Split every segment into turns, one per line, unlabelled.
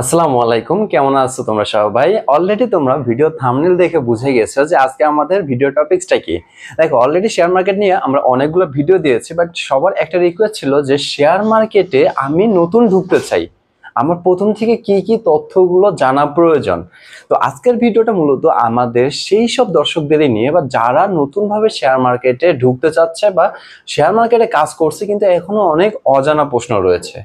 আসসালামু আলাইকুম, কেমন আছো তোমরা সবাই? অলরেডি তোমরা ভিডিও থাম্বনেল দেখে বুঝে গেছো যে আজকে আমাদের ভিডিও টপিকসটা কি। দেখো, অলরেডি শেয়ার মার্কেট নিয়ে আমরা অনেকগুলো ভিডিও দিয়েছি, বাট সবার একটা রিকোয়েস্ট ছিল যে শেয়ার মার্কেটে আমি নতুন ঢুকতে চাই, আমার প্রথম থেকে কি কি তথ্যগুলো জানা প্রয়োজন। তো আজকের ভিডিওটা মূলত আমাদের সেই সব দর্শকদেরই নিয়ে, বা যারা নতুনভাবে শেয়ার মার্কেটে ঢুকতে চাচ্ছে বা শেয়ার মার্কেটে কাজ করছে কিন্তু এখনো অনেক অজানা প্রশ্ন রয়েছে।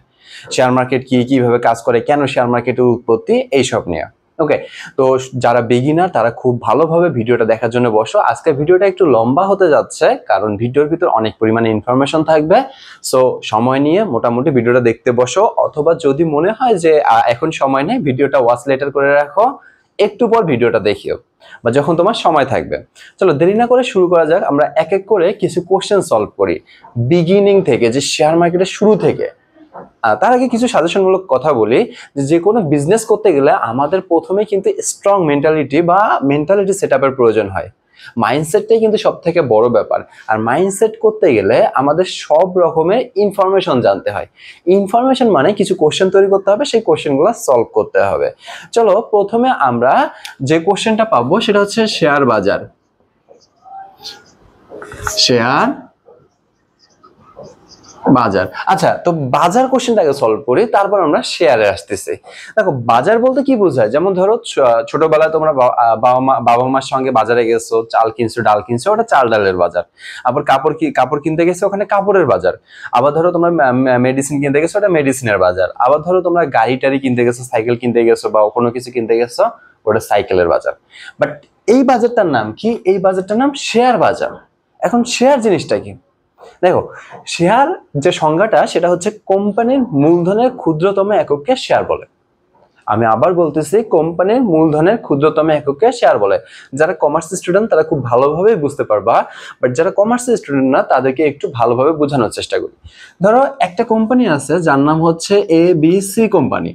শেয়ার মার্কেট কি, কিভাবে কাজ করে, কেন শেয়ার মার্কেটের উৎপত্তি, এইসব নিয়ে। ওকে, তো যারা বিগিনার তারা খুব ভালোভাবে ভিডিওটা দেখার জন্য বসো। আজকে ভিডিওটা একটু লম্বা হতে যাচ্ছে কারণ ভিডিওর ভিতর অনেক পরিমাণে ইনফরমেশন থাকবে। সো সময় নিয়ে মোটামুটি ভিডিওটা দেখতে বসো, অথবা যদি মনে হয় যে এখন সময় নেই, ভিডিওটা ওয়াচ লেটার করে রাখো, একটু পর ভিডিওটা দেখিও বা যখন তোমার সময় থাকবে। চলো দেরি না করে শুরু করা যাক। আমরা এক এক করে কিছু কোশ্চেন সলভ করি বিগিনিং থেকে, যে শেয়ার মার্কেটের শুরু থেকে। তার আগে কিছু সাজেশনমূলক কথা বলি। যে কোনো বিজনেস করতে গেলে আমাদের প্রথমে কিন্তু স্ট্রং মেন্টালিটি বা মেন্টালিটি সেটআপের প্রয়োজন হয়। মাইন্ডসেটটাই কিন্তু সব থেকে বড় ব্যাপার। আর মাইন্ডসেট করতে গেলে আমাদের সব রকমের ইনফরমেশন জানতে হয়। ইনফরমেশন মানে কিছু কোশ্চেন তৈরি করতে হবে, সেই কোশ্চেনগুলো সলভ করতে হবে। চলো প্রথমে আমরা যে কোশ্চেনটা পাবো সেটা হচ্ছে শেয়ার বাজার। শেয়ার বাজার, আচ্ছা, তো বাজার কোশ্চেনটাকে সলভ করি, তারপর আমরা শেয়ারে আসতেছি। দেখো, বাজার বলতে কি বোঝায়? যেমন ধরো ছোটবেলায় তোমরা বাবা মার সঙ্গে বাজারে গেছো, চাল কিনছো, ডাল কিনছো, ওটা চাল ডালের বাজার। আবার কাপড় কিনতে গেছো, ওখানে কাপড়ের বাজার। আবার ধরো তোমরা মেডিসিন কিনতে গেছো, ওটা মেডিসিনের বাজার। আবার ধরো তোমরা গাড়ি টাড়ি কিনতে গেছো, সাইকেল কিনতে গেছো বা কোনো কিছু কিনতে গেছো, ওটা সাইকেলের বাজার। বাট এই বাজারটার নাম কি? এই বাজারটার নাম শেয়ার বাজার। এখন শেয়ার জিনিসটা কি? দেখো, শেয়ার যে সংজ্ঞাটা সেটা হচ্ছে কোম্পানির মূলধনের ক্ষুদ্রতম এককে শেয়ার বলে। আমি আবার বলতেছি, কোম্পানির মূলধনের ক্ষুদ্রতম এককে শেয়ার বলে। যারা কমার্স স্টুডেন্ট তারা খুব ভালোভাবে বুঝতে পারবা, বাট যারা কমার্স স্টুডেন্ট না তাদেরকে একটু ভালোভাবে বোঝানোর চেষ্টা করি। ধরো একটা কোম্পানি আছে যার নাম হচ্ছে ABC কোম্পানি।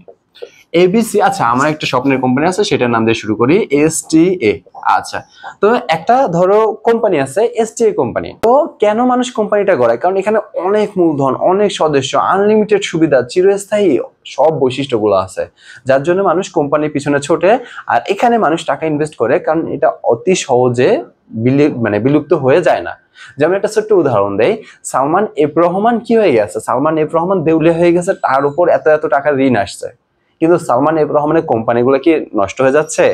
এবিসি, আচ্ছা, আমার একটা স্বপ্নের কোম্পানি আছে, সেটার নাম দিয়ে শুরু করি, STA। আচ্ছা, তো একটা ধরো কোম্পানি আছে STA কোম্পানি। তো কেন মানুষ কোম্পানিটা গড়ায়? কারণ এখানে অনেক মূলধন, অনেক সদস্য, আনলিমিটেড সুবিধা, চিরস্থায়ী সব বৈশিষ্ট্যগুলো আছে, যার জন্য মানুষ কোম্পানির পিছনে ছোটে। আর এখানে মানুষ টাকা ইনভেস্ট করে কারণ এটা অতি সহজে বিলুপ্ত হয়ে যায় না। যেমন একটা ছোট্ট উদাহরণ দেই, সালমান এফ রহমান কি হয়ে গেছে? সালমান এফ রহমান দেউলিয়া হয়ে গেছে, তার উপর এত এত টাকা ঋণ আসছে। কিন্তু সালমান এফ রহমানের কোম্পানিগুলো কি নষ্ট হয়ে যাচ্ছে?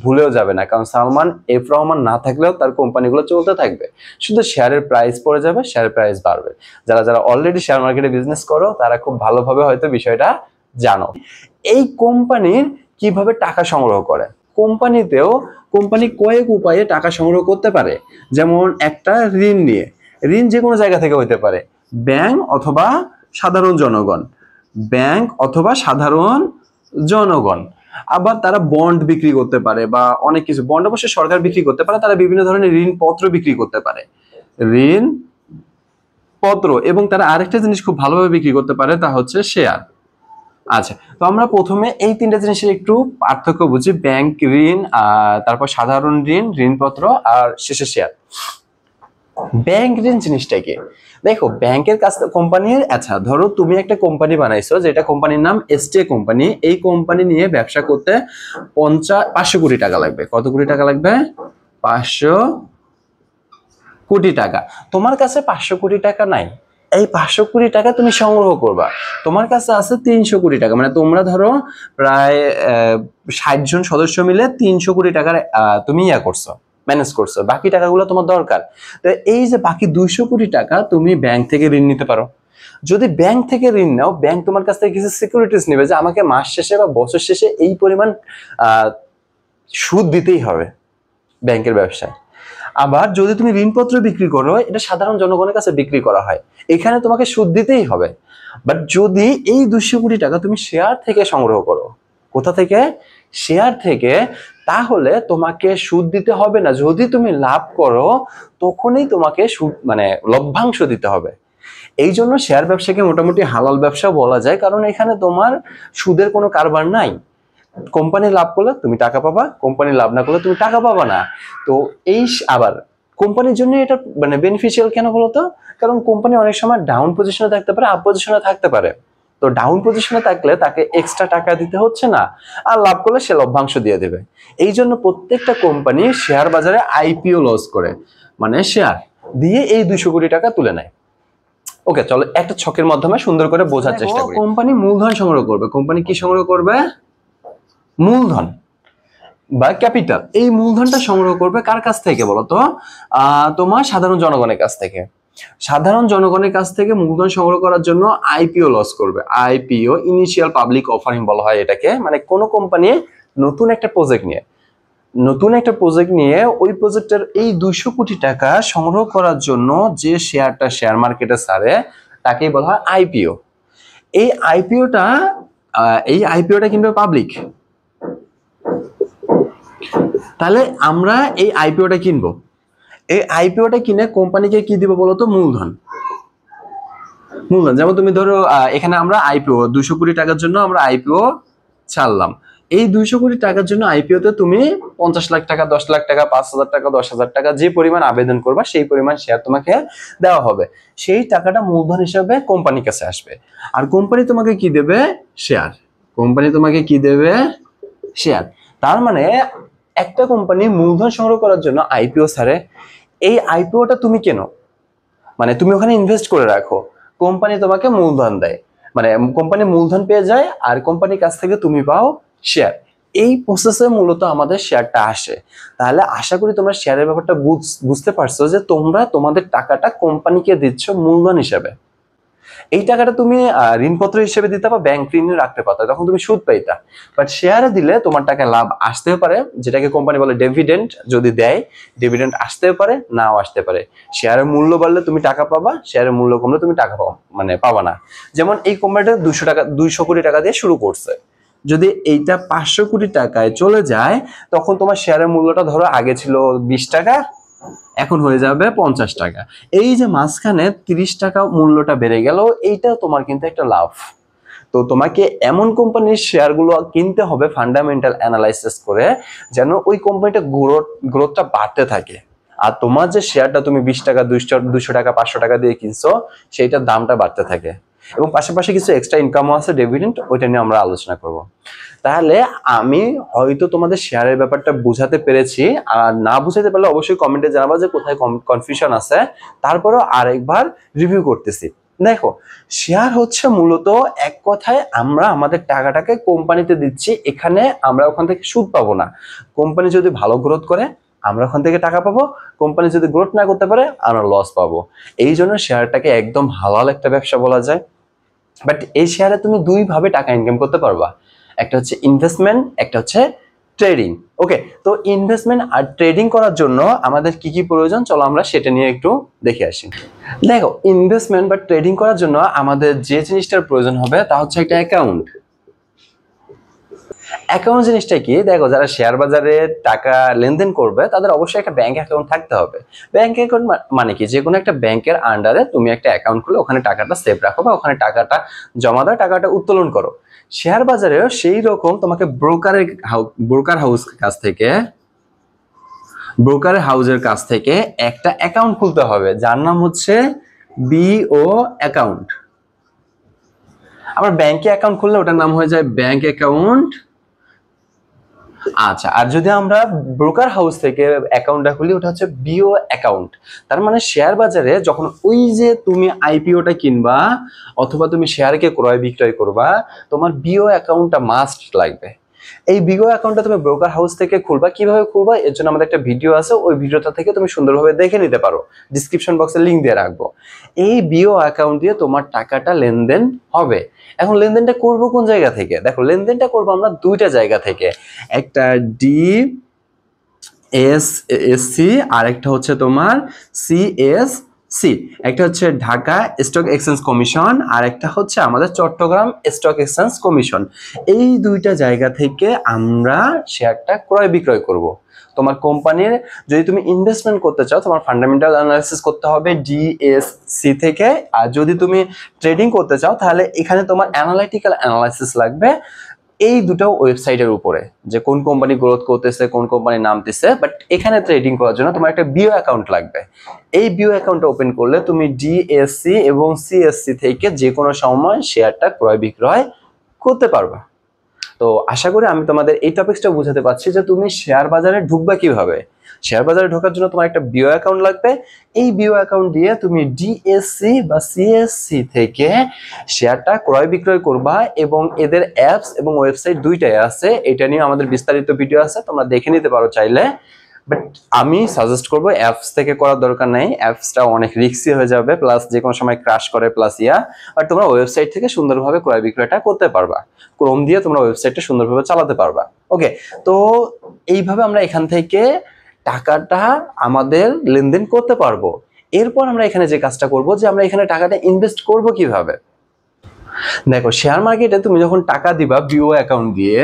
ভুলেও যাবে না, কারণ সালমান এফ রহমান না থাকলেও তার কোম্পানিগুলো চলতে থাকবে। শুধু শেয়ারের প্রাইস পড়ে যাবে, শেয়ারের প্রাইস বাড়বে। যারা যারা অলরেডি শেয়ার মার্কেটে বিজনেস করো তারা খুব ভালোভাবে হয়তো বিষয়টা জানো। এই কোম্পানির কিভাবে টাকা সংগ্রহ করে? কোম্পানি কয়েক উপায়ে টাকা সংগ্রহ করতে পারে। যেমন একটা ঋণ নিয়ে, ঋণ যে কোনো জায়গা থেকে হইতে পারে, ব্যাংক অথবা সাধারণ জনগণ, ব্যাংক অথবা সাধারণ জনগণ। আবার তারা বন্ড বিক্রি করতে পারে, বা অনেক কিছু, বন্ড অবশ্যই সরকার বিক্রি করতে পারে, তারা বিভিন্ন ধরনের ঋণপত্র বিক্রি করতে পারে, ঋণ পত্র। এবং তারা আরেকটা জিনিস খুব ভালোভাবে বিক্রি করতে পারে, তা হচ্ছে শেয়ার। আচ্ছা, তো আমরা প্রথমে এই তিনটা জিনিসের একটু পার্থক্য বুঝি, ব্যাংক ঋণ, তারপর সাধারণ ঋণ, ঋণপত্র, আর শেষে শেয়ার। ব্যাংক ঋণ জিনিসটা কি? দেখো, ব্যাংকের কাছ থেকে কোম্পানির, আচ্ছা ধরো তুমি একটা কোম্পানি বানাইছো, যেটা কোম্পানির নাম STA কোম্পানি। এই কোম্পানি নিয়ে ব্যবসা করতে 500 কোটি টাকা লাগবে। কত কোটি টাকা লাগবে? 500 কোটি টাকা। তোমার কাছে 500 কোটি টাকা নাই, এই 500 কোটি টাকা তুমি সংগ্রহ করবা। তোমার কাছে আছে 300 কোটি টাকা, মানে তোমরা ধরো প্রায় 60 জন সদস্য মিলে 300 কোটি টাকার তুমি করছো, ম্যানেজ করছো। বাকি টাকাগুলো তোমার দরকার। তো এই যে বাকি 200 কোটি টাকা তুমি ব্যাংক থেকে ঋণ নিতে পারো। যদি ব্যাংক থেকে ঋণ নাও, ব্যাংক তোমার কাছ থেকে কিছু সিকিউরিটিজ নেবে, যে আমাকে মাস শেষে বা বছর শেষে এই পরিমাণ সুদ দিতেই হবে ব্যাংকের ব্যবসায়। আবার যদি তুমি ঋণপত্র বিক্রি করো, এটা সাধারণ জনগণের কাছে বিক্রি করা হয়, এখানে তোমাকে সুদ দিতেই হবে। বাট যদি এই 200 কোটি টাকা তুমি শেয়ার থেকে সংগ্রহ করো, কোথা থেকে? শেয়ার থেকে, তাহলে তোমাকে সুদ দিতে হবে না। যদি তুমি লাভ করো তখনই তোমাকে সুদ লভ্যাংশ দিতে হবে। এই জন্য শেয়ার ব্যবসাকে মোটামুটি হালাল ব্যবসা বলা যায়, কারণ এখানে তোমার সুদের কোনো কারবার নাই। কোম্পানি লাভ করলে তুমি টাকা পাবা, কোম্পানি লাভ না করলে তুমি টাকা পাবা না। তো আবার কোম্পানির জন্য এটা বেনিফিশিয়াল কেন বলতো? কারণ কোম্পানি অনেক সময় ডাউন পজিশনে থাকতে পারে, আপ পজিশনে থাকতে পারে। তো ডাউন পজিশনে থাকলে তাকে এক্সট্রা টাকা দিতে হচ্ছে না, আর লাভ করলে সে লভ্যাংশ দিয়ে দেবে। এই জন্য প্রত্যেকটা কোম্পানি শেয়ার বাজারে আইপিও লঞ্চ করে, মানে শেয়ার দিয়ে এই 200 কোটি টাকা তুলে নেয়। ওকে, চলো একটা ছকের মাধ্যমে সুন্দর করে বোঝার চেষ্টা করি। কোম্পানি মূলধন সংগ্রহ করবে। কোম্পানি কি সংগ্রহ করবে? মূলধন বা ক্যাপিটাল। এই মূলধনটা সংগ্রহ করবে কার কাছ থেকে বলতো? তোমার সাধারণ জনগণের কাছ থেকে। সাধারণ জনগণের কাছ থেকে মূলধন সংগ্রহ করার জন্য আইপিও লঞ্চ করবে। আইপিও, ইনিশিয়াল পাবলিক অফারিং বলা হয় এটাকে। মানে কোন কোম্পানি নতুন একটা প্রজেক্ট নিয়ে ওই প্রজেক্টের এই 200 কোটি টাকা সংগ্রহ করার জন্য যে শেয়ারটা শেয়ার মার্কেটে ছাড়ে তাকেই বলা হয় আইপিও। এই আইপিওটা কিনবে পাবলিক। তাহলে আমরা এই আইপিওটা কিনবো। এই আইপিওটা কিনে কোম্পানিকে কি দিব বলতো? মূলধন। যেমন তুমি ধরো এখানে আমরা আইপিও 200 কোটি টাকার জন্য আমরা আইপিও ছাড়লাম। এই 200 কোটি টাকার জন্য আইপিওতে তুমি 50 লাখ টাকা, 10 লাখ টাকা, 5,000 টাকা, 10,000 টাকা যে পরিমাণ আবেদন করবা সেই পরিমাণ শেয়ার তোমাকে দেওয়া হবে। সেই টাকাটা মূলধন হিসেবে কোম্পানির কাছে আসবে। আর কোম্পানি তোমাকে কি দেবে? শেয়ার। তার মানে একটা কোম্পানি মূলধন সংগ্রহ করার জন্য আইপিও ছাড়ে। এই আইপিওটা তুমি কেনো, মানে তুমি ওখানে ইনভেস্ট করে রাখো, কোম্পানি তোমাকে মূলধন দেয়, মানে কোম্পানি মূলধন পেয়ে যায় আর কোম্পানির কাছ থেকে তুমি পাও শেয়ার। এই প্রসেসে মূলত আমাদের শেয়ারটা আসে। তাহলে আশা করি তোমরা শেয়ারের ব্যাপারটা বুঝতে পারছো যে তোমরা তোমাদের টাকাটা কোম্পানিকে দিচ্ছ মূলধন হিসেবে। এই টাকাটা তুমি ঋণপত্র হিসেবে দিতে বা ব্যাংক ঋণে রাখতে পারতা, তখন তুমি সুদ পাইতা। বাট শেয়ারে দিলে তোমার টাকা লাভ আসতেও পারে, যেটাকে কোম্পানি বলে ডিভিডেন্ড। যদি দেয় ডিভিডেন্ড আসতেও পারে, নাও আসতে পারে। শেয়ারের মূল্য বাড়লে তুমি টাকা পাবা, শেয়ারের মূল্য কমলে তুমি টাকা পাবা না। যেমন এই কোম্পানিটা 200 কোটি টাকা দিয়ে শুরু করছে। যদি এইটা 500 কোটি টাকায় চলে যায় তখন তোমার শেয়ারের মূল্যটা ধরো আগে ছিল 20 টাকা, এখন হয়ে যাবে 50 টাকা। এই যে মাঝখানে 30 টাকা মূল্যটা বেড়ে গেল, এইটাও তোমার কিন্তু একটা লাভ। তো তোমাকে এমন কোম্পানির শেয়ারগুলো কিনতে হবে ফান্ডামেন্টাল অ্যানালাইসিস করে, যেন ওই কোম্পানিটা গ্রোথটা বাড়তে থাকে। আর তোমার যে শেয়ারটা তুমি 20 টাকা, 200 টাকা, 500 টাকা দিয়ে কিনছো, সেইটার দামটা বাড়তে থাকে। এবং পাশাপাশি কিছু এক্সট্রা ইনকামও আছে, ডিভিডেন্ড, ওইটা নিয়ে আমরা আলোচনা করব। তাহলে আমি হয়তো তোমাদের শেয়ারের ব্যাপারটা বুঝাতে পেরেছি। আর না বুঝাতে পারলে অবশ্যই কমেন্টে জানাবা যে কোথায় কনফিউশন আছে, তারপরেও আরেকবার রিভিউ করতেছি। দেখো, শেয়ার হচ্ছে মূলত এক কথায় আমরা আমাদের টাকাটাকে কোম্পানিতে দিচ্ছি, এখানে আমরা ওখান থেকে সুদ পাবো না। কোম্পানি যদি ভালো গ্রোথ করে আমরা ওখান থেকে টাকা পাবো, কোম্পানি যদি গ্রোথ না করতে পারে আমরা লস পাবো। এই জন্য শেয়ারটাকে একদম হালাল একটা ব্যবসা বলা যায়। বাট এই শেয়ারে তুমি দুই ভাবে টাকা ইনকাম করতে পারবা, একটা হচ্ছে ইনভেস্টমেন্ট, একটা হচ্ছে ট্রেডিং। ওকে, তো ইনভেস্টমেন্ট আর ট্রেডিং করার জন্য আমাদের কি কি প্রয়োজন, চলো আমরা সেটা নিয়ে একটু দেখে আসি। দেখো, ইনভেস্টমেন্ট বা ট্রেডিং করার জন্য আমাদের যে জিনিসটার প্রয়োজন হবে তা হচ্ছে একটা অ্যাকাউন্ট। অ্যাকাউন্ট জিনিসটা কি? দেখো, যারা শেয়ার বাজারে টাকা লেনদেন করবে তাদের অবশ্যই একটা ব্যাংক অ্যাকাউন্ট থাকতে হবে। ব্যাংক অ্যাকাউন্ট মানে কি? যে কোনো একটা ব্যাংকের আন্ডারে তুমি একটা অ্যাকাউন্ট খুলে ওখানে টাকাটা সেভ রাখো বা ওখানে টাকাটা জমা দাও, টাকাটা উত্তোলন করো। শেয়ার বাজারেও সেই রকম তোমাকে ব্রোকার হাউসের কাছ থেকে একটা অ্যাকাউন্ট খুলতে হবে, যার নাম হচ্ছে বিও অ্যাকাউন্ট। আবার ব্যাংকে অ্যাকাউন্ট খুললে ওটার নাম হয়ে যায় ব্যাংক অ্যাকাউন্ট। আচ্ছা, আর যদি আমরা ব্রোকার হাউস থেকে অ্যাকাউন্টটা খুলি ওটা হচ্ছে বিও অ্যাকাউন্ট। তার মানে শেয়ার বাজারে যখন ওই যে তুমি আইপিওটা কিনবা অথবা তুমি শেয়ারকে ক্রয় বিক্রয় করবা, তোমার বিও অ্যাকাউন্টটা মাস্ট লাগবে। এই বিও অ্যাকাউন্টটা তুমি ব্রোকার হাউস থেকে খুলবা। কিভাবে খুলবা এর জন্য আমাদের একটা ভিডিও আছে, ওই ভিডিওটা থেকে তুমি সুন্দরভাবে দেখে নিতে পারো, ডিসক্রিপশন বক্সে লিংক দিয়ে রাখবো। এই বিও অ্যাকাউন্ট দিয়ে তোমার টাকাটা লেনদেন হবে। এখন লেনদেনটা করবো কোন জায়গা থেকে? দেখো, লেনদেনটা করবো আমরা দুইটা জায়গা থেকে, একটা ডিএসসি আর একটা হচ্ছে তোমার সিএসসি। একটা হচ্ছে ঢাকা স্টক এক্সচেঞ্জ কমিশন আর একটা হচ্ছে আমাদের চট্টগ্রাম স্টক এক্সচেঞ্জ কমিশন। এই দুইটা জায়গা থেকে আমরা শেয়ারটা ক্রয় বিক্রয় করব। তোমার কোম্পানির যদি তুমি ইনভেস্টমেন্ট করতে চাও, তোমার ফান্ডামেন্টাল অ্যানালাইসিস করতে হবে ডিএসসি থেকে। আর যদি তুমি ট্রেডিং করতে চাও তাহলে এখানে তোমার অ্যানালাইটিক্যাল অ্যানালাইসিস লাগবে এই দুটো ওয়েবসাইটের উপরে যে কোন কোম্পানি গ্রোথ করতেছে, কোন কোম্পানি নামতেছে। বাট এখানে ট্রেডিং করার জন্য তোমার একটা বিও অ্যাকাউন্ট লাগবে। এই বিও অ্যাকাউন্ট ওপেন করলে তুমি ডিএসসি এবং সিএসসি থেকে যে কোনো সময় শেয়ারটা ক্রয় বিক্রয় করতে পারবা। তো আশা করি আমি তোমাদের এই টপিকসটা বুঝাতে পারছি যে তুমি শেয়ার বাজারে ঢুকবা কিভাবে। শেয়ার বাজারে ঢোকার জন্য তোমার একটা বিও অ্যাকাউন্ট লাগবে। এই বিও অ্যাকাউন্ট দিয়ে তুমি ডিএসসি বা সিএসসি থেকে শেয়ারটা ক্রয় বিক্রয় করবা এবং এদের অ্যাপস এবং ওয়েবসাইট দুইটাই আছে। এটা নিয়ে আমাদের বিস্তারিত ভিডিও আছে, তোমরা দেখে নিতে পারো চাইলে। বাট আমি সাজেস্ট করবো অ্যাপস থেকে করার দরকার নেই, অ্যাপসটা অনেক রিস্কি হয়ে যাবে, প্লাস যে কোনো সময় ক্র্যাশ করে, প্লাস বাট তোমরা ওয়েবসাইট থেকে সুন্দরভাবে ক্রয় বিক্রয়টা করতে পারবা। ক্রোম দিয়ে তোমরা ওয়েবসাইটটা সুন্দরভাবে চালাতে পারবা। ওকে, তো এইভাবে আমরা এখান থেকে টাকাটা আমাদের লেনদেন করতে পারবো। এরপর আমরা এখানে যে কাজটা করব যে আমরা এখানে টাকাটা ইনভেস্ট করব কিভাবে। দেখো, শেয়ার মার্কেটে তুমি যখন টাকা দিবা বিও অ্যাকাউন্ট দিয়ে,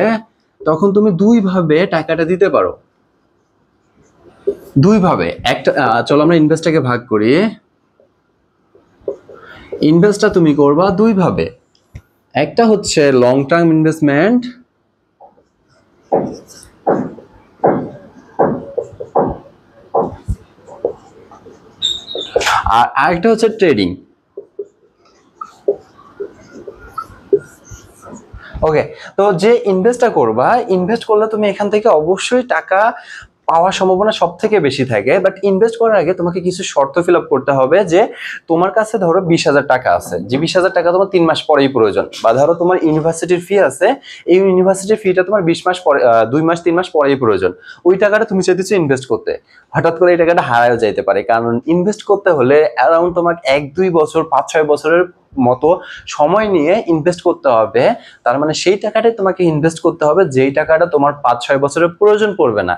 তখন তুমি দুইভাবে টাকাটা দিতে পারো। দুইভাবে, একটা চলো আমরা ইনভেস্টটাকে ভাগ করি। ইনভেস্টটা তুমি করবা দুইভাবে। একটা হচ্ছে লং টার্ম ইনভেস্টমেন্ট, আর আরেকটা হচ্ছে ট্রেডিং। ওকে, তো যে ইনভেস্টটা করবা, ইনভেস্ট করলে তুমি এখান থেকে অবশ্যই টাকা পাওয়ার সম্ভাবনা সব থেকে বেশি থাকে। বাট ইনভেস্ট করার আগে তোমাকে কিছু শর্ত ফিল আপ করতে হবে। যে তোমার কাছে ধরো 20,000 টাকা আছে, যে 20,000 টাকা তোমার 3 মাস পরেই প্রয়োজন। বা ধরো তোমার ইউনিভার্সিটির ফি আছে, এই ইউনিভার্সিটির ফিটা তোমার 20 মাস পরে, 2 মাস 3 মাস পরেই প্রয়োজন। ওই টাকাটা তুমি চাইতেছো ইনভেস্ট করতে, হঠাৎ করে এই টাকাটা হারায়ও যাইতে পারে। কারণ ইনভেস্ট করতে হলে অ্যারাউন্ড তোমাকে 1-2 বছর, 5-6 বছরের মতো সময় নিয়ে ইনভেস্ট করতে হবে। তার মানে সেই টাকাটাই তোমাকে ইনভেস্ট করতে হবে যেই টাকাটা তোমার 5-6 বছরের প্রয়োজন পড়বে না,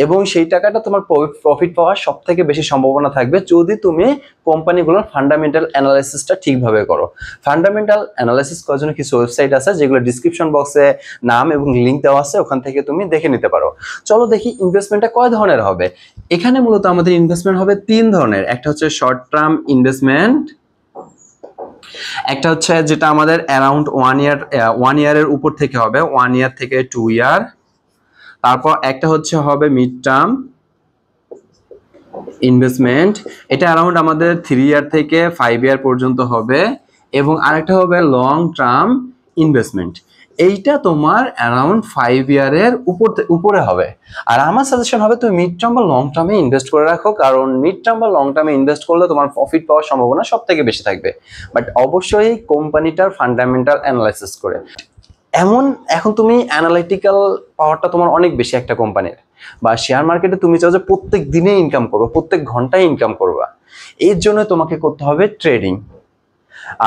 এবং সেই টাকাটা তোমার প্রফিট পাওয়ার সব থেকে বেশি সম্ভাবনা থাকবে যদি তুমি কোম্পানিগুলোর ফান্ডামেন্টাল অ্যানালাইসিসটা ঠিকভাবে করো। ফান্ডামেন্টাল অ্যানালাইসিস করার জন্য কিছু ওয়েবসাইট আছে যেগুলো ডিসক্রিপশন বক্সে নাম এবং লিঙ্ক দেওয়া আছে, ওখান থেকে তুমি দেখে নিতে পারো। চলো দেখি ইনভেস্টমেন্টটা কয় ধরনের হবে। এখানে মূলত আমাদের ইনভেস্টমেন্ট হবে 3 ধরনের। একটা হচ্ছে শর্ট টার্ম ইনভেস্টমেন্ট, একটা হচ্ছে যেটা আমাদের অ্যারাউন্ড 1 ইয়ারের উপর থেকে হবে, 1 ইয়ার থেকে 2 ইয়ার। তারপর একটা হচ্ছে হবে মিড টার্ম ইনভেস্টমেন্ট, এটা অ্যারাউন্ড আমাদের 3 ইয়ার থেকে 5 ইয়ার পর্যন্ত হবে। এবং আরেকটা হবে লং টার্ম ইনভেস্টমেন্ট, এইটা তোমার অ্যারাউন্ড 5 ইয়ারের উপরে হবে। আর আমার সাজেশন হবে তুমি মিড টার্ম বা লং টার্মে ইনভেস্ট করে রাখো, কারণ মিড টার্ম বা লং টার্মে ইনভেস্ট করলে তোমার প্রফিট পাওয়ার সম্ভাবনা সব থেকে বেশি থাকবে। বাট অবশ্যই কোম্পানিটার ফান্ডামেন্টাল অ্যানালাইসিস করে। এখন তুমি অ্যানালিটিক্যাল পাওয়ারটা তোমার অনেক বেশি একটা কোম্পানির। বা শেয়ার মার্কেটে তুমি চাও যে প্রত্যেক দিনে ইনকাম করবো, প্রত্যেক ঘন্টায় ইনকাম করবা, এর জন্য তোমাকে করতে হবে ট্রেডিং।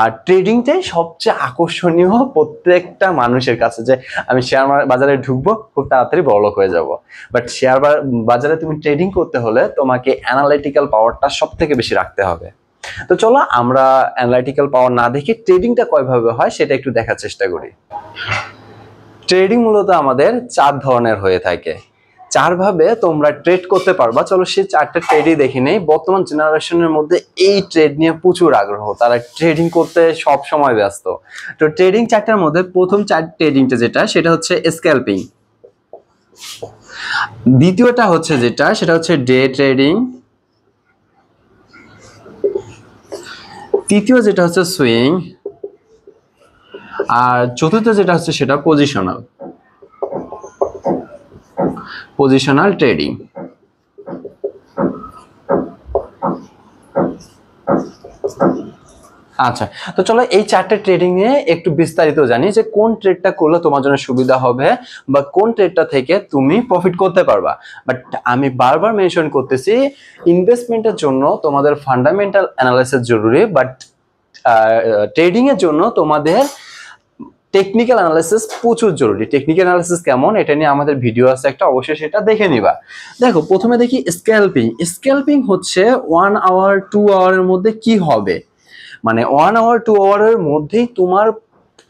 আর ট্রেডিংটাই সবচেয়ে আকর্ষণীয় প্রত্যেকটা মানুষের কাছে, যে আমি শেয়ার বাজারে ঢুকবো, খুব তাড়াতাড়ি বড়লোক হয়ে যাব। বাট শেয়ার বাজারে তুমি ট্রেডিং করতে হলে তোমাকে অ্যানালিটিক্যাল পাওয়ারটা সব থেকে বেশি রাখতে হবে। তো চলো আমরা অ্যানালিটিক্যাল পাওয়ার না দেখে ট্রেডিংটা কয়ভাবে হয় সেটা একটু দেখার চেষ্টা করি। ট্রেডিং মূলত আমাদের 4 ধরনের হয়ে থাকে। 4 ভাবে তোমরা ট্রেড করতে পারবা। চলো সেই 4টা ট্রেডই দেখে নেই। বর্তমান জেনারেশনের মধ্যে এই ট্রেড নিয়ে প্রচুর আগ্রহ, তারা ট্রেডিং করতে সব সময় ব্যস্ত। তো ট্রেডিং 4টার মধ্যে প্রথম ট্রেডিংটা যেটা, সেটা হচ্ছে স্ক্যালপিং। দ্বিতীয়টা হচ্ছে যেটা, সেটা হচ্ছে ডে ট্রেডিং। তৃতীয় যেটা হচ্ছে সুইং। আর চতুর্থ যেটা হচ্ছে সেটা পজিশনাল ট্রেডিং। আচ্ছা, তো চলো এই 4টে ট্রেডিং নিয়ে একটু বিস্তারিত জানি, যে কোন ট্রেডটা করলে তোমার জন্য সুবিধা হবে বা কোন ট্রেডটা থেকে তুমি প্রফিট করতে পারবা। বাট আমি বারবার মেনশন করতেছি, ইনভেস্টমেন্টের জন্য তোমাদের ফান্ডামেন্টাল অ্যানালাইসিস জরুরি, বাট ট্রেডিং এর জন্য তোমাদের টেকনিক্যাল অ্যানালাইসিস প্রচুর জরুরি। টেকনিক্যাল অ্যানালাইসিস কেমন, এটা নিয়ে আমাদের ভিডিও আছে একটা, অবশ্যই সেটা দেখে নিবা। দেখো, প্রথমে দেখি স্ক্যালপিং। স্ক্যালপিং হচ্ছে 1 আওয়ার 2 আওয়ারের মধ্যে কি হবে, মানে 1 আওয়ার 2 আওয়ারের মধ্যেই তোমার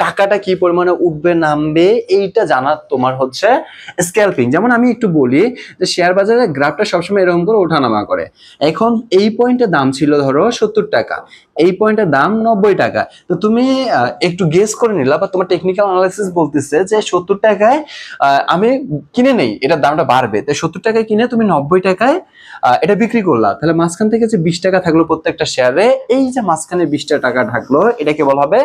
টাকাটা কি পরিমাণে উঠবে নামবে এইটা জানা তোমার হচ্ছে স্ক্যালপিং। যেমন আমি একটু বলি যে শেয়ার বাজারে গ্রাফটা সবসময় এরকম করে ওঠানামা করে। এখন এই পয়েন্টের দাম ছিল ধরো 70 টাকা, এই পয়েন্টের দাম 90 টাকা। তো তুমি একটু গেস করে নিলা বা তোমার টেকনিক্যাল অ্যানালাইসিস বলতেছে যে 70 টাকায় আমি কিনে নেই, এটার দামটা বাড়বে, তাই 70 টাকায় কিনে তুমি 90 টাকায় এটা বিক্রি করলা, তাহলে মাঝখান থেকে যে 20 টাকা থাকলো প্রত্যেকটা শেয়ারে, এই যে মাঝখানে 20 টাকা ঢাকলো, এটাকে বলা হবে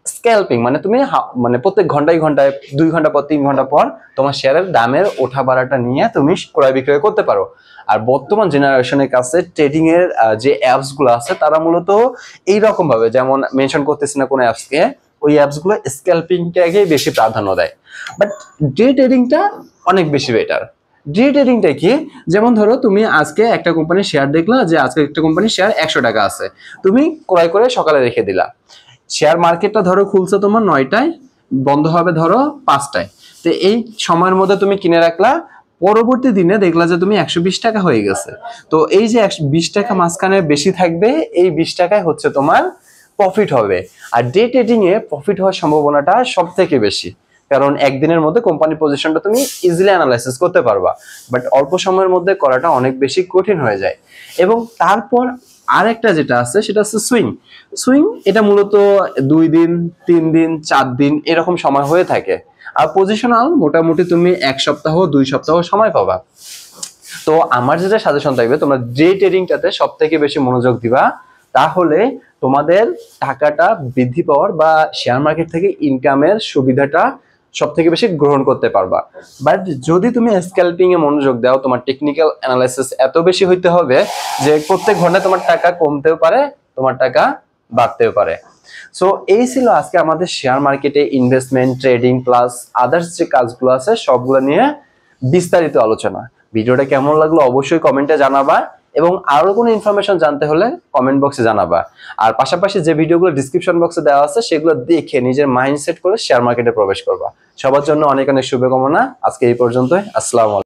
স্ক্যালপিং। মানে তুমি মানে প্রত্যেক ঘন্টায় ঘন্টায় 2 ঘন্টা পর 3 ঘন্টা পর তোমার শেয়ারের দামের ওঠা বাড়াটা নিয়ে তুমি ক্রয় বিক্রয় করতে পারো। আর বর্তমান জেনারেশনের কাছে ট্রেডিং এর যে অ্যাপস গুলো আছে তারা মূলত এইরকম ভাবে, যেমন মেনশন করতেছি না কোনো অ্যাপসকে, ওই অ্যাপস গুলো স্ক্যালপিংটাকে বেশি প্রাধান্য দেয়। বাট ডে ট্রেডিংটা অনেক বেশি বেটার। ডে ট্রেডিংটা কি, যেমন ধরো তুমি আজকে একটা কোম্পানির শেয়ার দেখলা যে আজকে একটা কোম্পানির শেয়ার 100 টাকা আছে, তুমি ক্রয় করে সকালে রেখে দিলা। শেয়ার মার্কেটটা ধরো খুলছে তোমার 9টায়, বন্ধ হবে ধরো 5টায়, তো এই সময়ের মধ্যে তুমি কিনে রাখলা, পরবর্তী দিনে দেখলা যে তুমি 120 টাকা হয়ে গেছে। তো এই যে 20 টাকা মাঝখানে বেশি থাকবে, এই 20 টাকায় হচ্ছে তোমার প্রফিট হবে। আর ডে ট্রেডিং এ প্রফিট হওয়ার সম্ভাবনাটা সব থেকে বেশি, কারণ একদিনের মধ্যে কোম্পানির পজিশনটা তুমি ইজিলি অ্যানালাইসিস করতে পারবা, বাট অল্প সময়ের মধ্যে করাটা অনেক বেশি কঠিন হয়ে যায়। এবং তারপর আরেকটা যেটা আছে সেটা হচ্ছে সুইং। সুইং এটা মূলত 2 দিন 3 দিন 4 দিন এরকম সময় হয়ে থাকে। আর পজিশনাল মোটামুটি তুমি 1 সপ্তাহ 2 সপ্তাহ সময় পাবা। তো আমার যেটা সাজেশন থাকবে, তোমরা ডে ট্রেডিংটাতে সব থেকে বেশি মনোযোগ দিবা, তাহলে তোমাদের টাকাটা বৃদ্ধি পাওয়ার বা শেয়ার মার্কেট থেকে ইনকামের সুবিধাটা সব থেকে বেশি গ্রহণ করতে পারবা। বাট যদি তুমি স্ক্যালপিং এ মনোযোগ দাও, তোমার টেকনিক্যাল অ্যানালাইসিস এত বেশি হইতে হবে যে প্রত্যেক ঘন্টায় তোমার টাকা কমতেও পারে, তোমার টাকা বাড়তেও পারে। সো এই ছিল আজকে আমাদের শেয়ার মার্কেটে ইনভেস্টমেন্ট, ট্রেডিং প্লাস আদার্স যে কাজগুলো আছে সবগুলো নিয়ে বিস্তারিত আলোচনা। ভিডিওটা কেমন লাগলো অবশ্যই কমেন্টে জানাবা, এবং আরো কোনো ইনফরমেশন জানতে হলে কমেন্ট বক্সে জানাবা। আর পাশাপাশি যে ভিডিওগুলো ডিসক্রিপশন বক্সে দেওয়া আছে সেগুলো দেখে নিজের মাইন্ডসেট করে শেয়ার মার্কেটে প্রবেশ করবা। সবার জন্য অনেক অনেক শুভকামনা। আজকে এই পর্যন্তই। আসসালামু আলাইকুম।